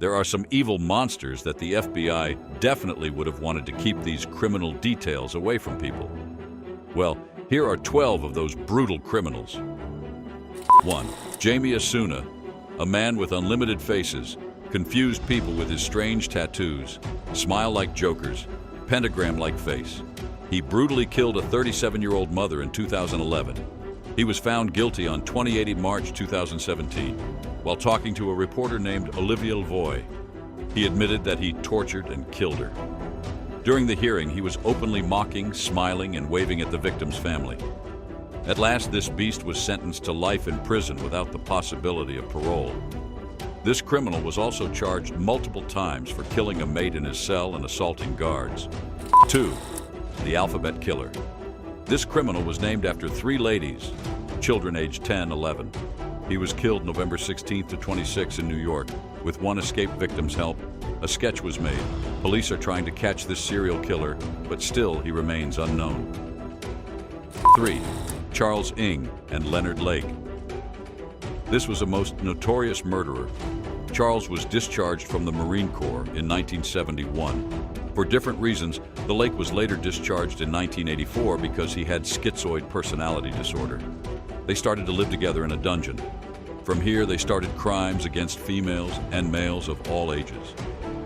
There are some evil monsters that the FBI definitely would have wanted to keep these criminal details away from people. Well, here are 12 of those brutal criminals. 1. Jamie Asuna, a man with unlimited faces, confused people with his strange tattoos, smile-like jokers, pentagram-like face. He brutally killed a 37-year-old mother in 2011. He was found guilty on 28 March 2017 while talking to a reporter named Olivia Lavoie. He admitted that he tortured and killed her. During the hearing, he was openly mocking, smiling, and waving at the victim's family. At last, this beast was sentenced to life in prison without the possibility of parole. This criminal was also charged multiple times for killing a mate in his cell and assaulting guards. 2. The Alphabet Killer. This criminal was named after 3 ladies, children aged 10, 11. He was killed November 16th to 26 in New York. With one escaped victim's help, a sketch was made. Police are trying to catch this serial killer, but still he remains unknown. 3. Charles Ng and Leonard Lake. This was a most notorious murderer. Charles was discharged from the Marine Corps in 1971. For different reasons, the Lake was later discharged in 1984 because he had schizoid personality disorder. They started to live together in a dungeon. From here, they started crimes against females and males of all ages.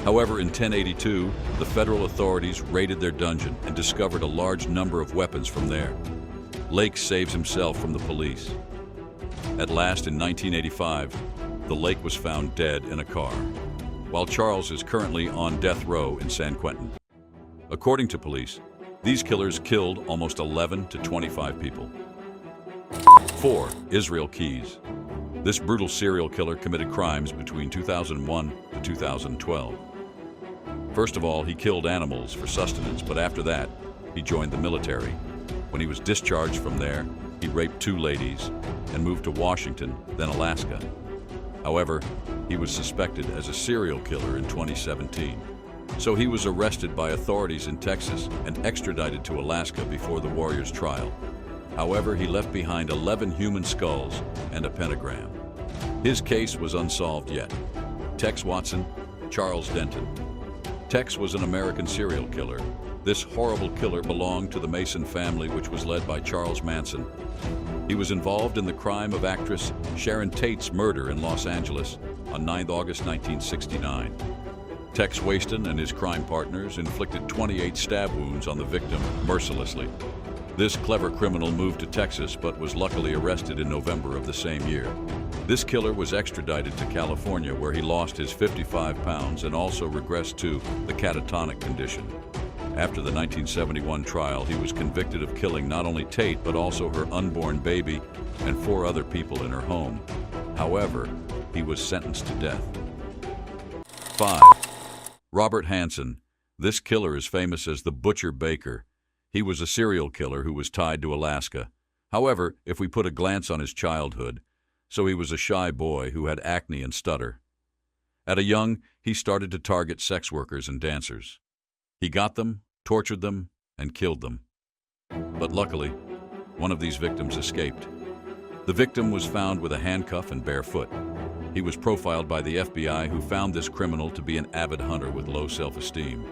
However, in 1082, the federal authorities raided their dungeon and discovered a large number of weapons from there. Lake saves himself from the police. At last, in 1985, the Lake was found dead in a car, while Charles is currently on death row in San Quentin. According to police, these killers killed almost 11 to 25 people. 4. Israel Keyes. This brutal serial killer committed crimes between 2001 to 2012. First of all, he killed animals for sustenance, but after that, he joined the military. When he was discharged from there, he raped 2 ladies and moved to Washington, then Alaska. However, he was suspected as a serial killer in 2017. So he was arrested by authorities in Texas and extradited to Alaska before the warrior's trial. However, he left behind 11 human skulls and a pentagram. His case was unsolved yet. Tex Watson, Charles Denton. Tex was an American serial killer. This horrible killer belonged to the Mason family, which was led by Charles Manson. He was involved in the crime of actress Sharon Tate's murder in Los Angeles on 9 August 1969. Tex Waston and his crime partners inflicted 28 stab wounds on the victim mercilessly. This clever criminal moved to Texas but was luckily arrested in November of the same year. This killer was extradited to California, where he lost his 55 pounds and also regressed to the catatonic condition. After the 1971 trial, he was convicted of killing not only Tate, but also her unborn baby and 4 other people in her home. However, he was sentenced to death. 5. Robert Hansen. This killer is famous as the Butcher Baker. He was a serial killer who was tied to Alaska. However, if we put a glance on his childhood, so he was a shy boy who had acne and stutter. At a young, he started to target sex workers and dancers. He got them, tortured them, and killed them. But luckily, one of these victims escaped. The victim was found with a handcuff and bare foot. He was profiled by the FBI, who found this criminal to be an avid hunter with low self-esteem.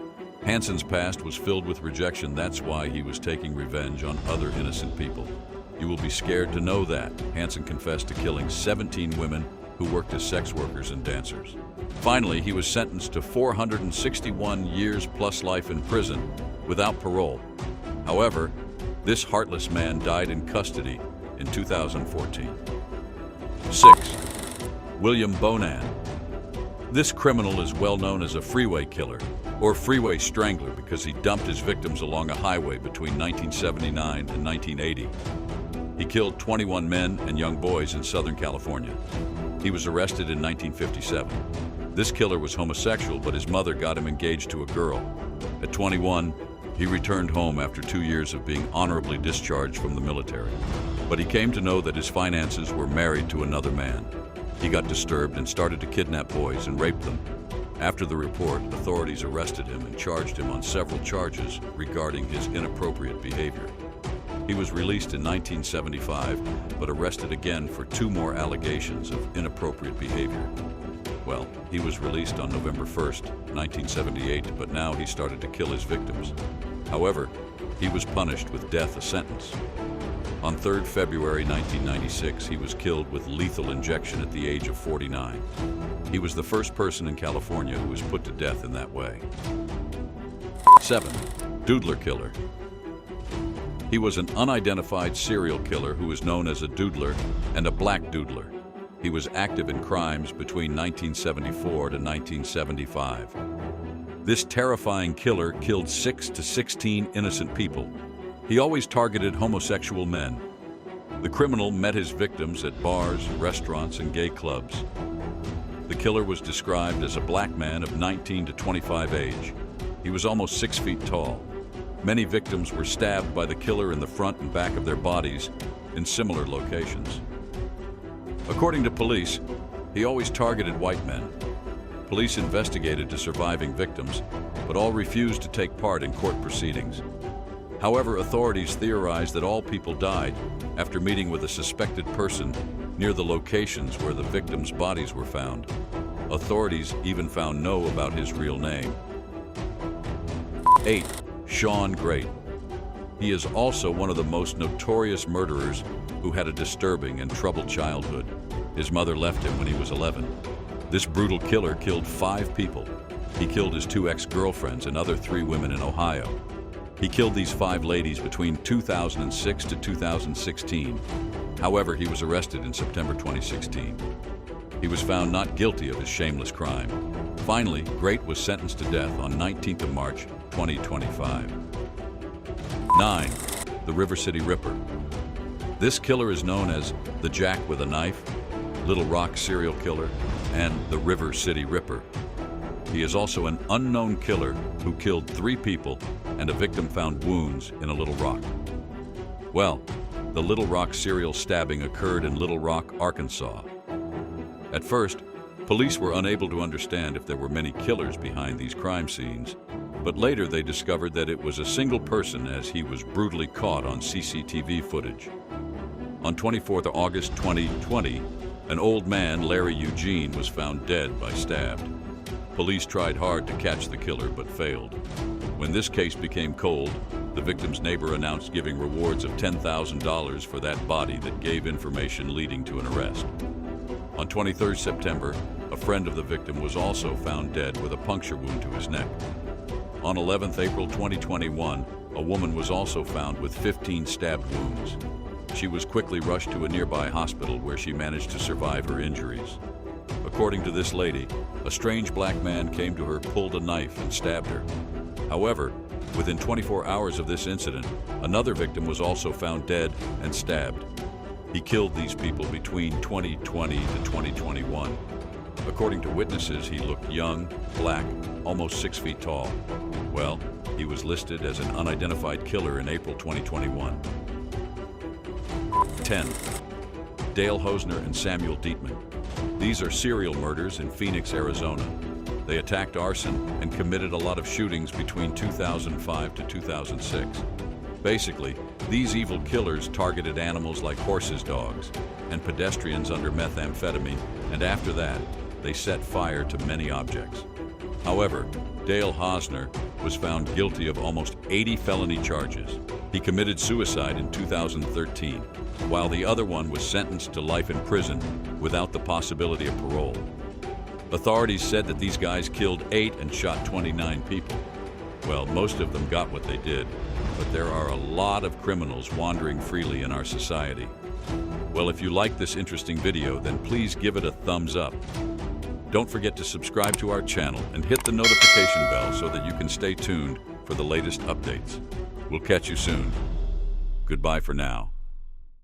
Hansen's past was filled with rejection. That's why he was taking revenge on other innocent people. You will be scared to know that Hansen confessed to killing 17 women who worked as sex workers and dancers. Finally, he was sentenced to 461 years plus life in prison without parole. However, this heartless man died in custody in 2014. 6. William Bonan. This criminal is well known as a freeway killer or freeway strangler because he dumped his victims along a highway between 1979 and 1980. He killed 21 men and young boys in Southern California. He was arrested in 1957. This killer was homosexual, but his mother got him engaged to a girl. At 21, he returned home after 2 years of being honorably discharged from the military. But he came to know that his finances were married to another man. He got disturbed and started to kidnap boys and rape them. After the report, authorities arrested him and charged him on several charges regarding his inappropriate behavior. He was released in 1975, but arrested again for 2 more allegations of inappropriate behavior. Well, he was released on November 1st, 1978, but now he started to kill his victims. However, he was punished with death sentence. On 3rd February 1996, he was killed with lethal injection at the age of 49. He was the first person in California who was put to death in that way. 7. Doodler Killer. He was an unidentified serial killer who is known as a doodler and a black doodler. He was active in crimes between 1974 to 1975. This terrifying killer killed 6 to 16 innocent people. He always targeted homosexual men. The criminal met his victims at bars, restaurants, and gay clubs. The killer was described as a black man of 19 to 25 age. He was almost 6 feet tall. Many victims were stabbed by the killer in the front and back of their bodies in similar locations. According to police, he always targeted white men. Police investigated to surviving victims, but all refused to take part in court proceedings. However, authorities theorized that all people died after meeting with a suspected person near the locations where the victims' bodies were found. Authorities even found no about his real name. 8. Sean Great. He is also one of the most notorious murderers who had a disturbing and troubled childhood. His mother left him when he was 11. This brutal killer killed 5 people. He killed his 2 ex-girlfriends and other 3 women in Ohio. He killed these 5 ladies between 2006 to 2016. However, he was arrested in September 2016. He was found not guilty of his shameless crime. Finally, Great was sentenced to death on 19th of March, 2025. 9. The River City Ripper. This killer is known as the Jack with a Knife, Little Rock serial killer, and the River City Ripper. He is also an unknown killer who killed 3 people and a victim found wounds in a Little Rock. Well, the Little Rock serial stabbing occurred in Little Rock, Arkansas. At first, police were unable to understand if there were many killers behind these crime scenes, but later they discovered that it was a single person as he was brutally caught on CCTV footage. On 24th August 2020, an old man, Larry Eugene, was found dead by stabbed. Police tried hard to catch the killer but failed. When this case became cold, the victim's neighbor announced giving rewards of $10,000 for that body that gave information leading to an arrest. On 23rd September, a friend of the victim was also found dead with a puncture wound to his neck. On 11th April 2021, a woman was also found with 15 stabbed wounds. She was quickly rushed to a nearby hospital where she managed to survive her injuries. According to this lady, a strange black man came to her, pulled a knife, and stabbed her. However, within 24 hours of this incident, another victim was also found dead and stabbed. He killed these people between 2020 to 2021. According to witnesses, he looked young, black, almost 6 feet tall. Well, he was listed as an unidentified killer in April 2021. 10. Dale Hosner and Samuel Dietman. These are serial murders in Phoenix, Arizona. They attacked arson and committed a lot of shootings between 2005 to 2006. Basically, these evil killers targeted animals like horses, dogs, and pedestrians under methamphetamine, and after that, they set fire to many objects. However, Dale Hosner was found guilty of almost 80 felony charges. He committed suicide in 2013, while the other one was sentenced to life in prison without the possibility of parole. Authorities said that these guys killed 8 and shot 29 people. Well, most of them got what they did, but there are a lot of criminals wandering freely in our society. Well, if you like this interesting video, then please give it a thumbs up. Don't forget to subscribe to our channel and hit the notification bell so that you can stay tuned for the latest updates. We'll catch you soon. Goodbye for now.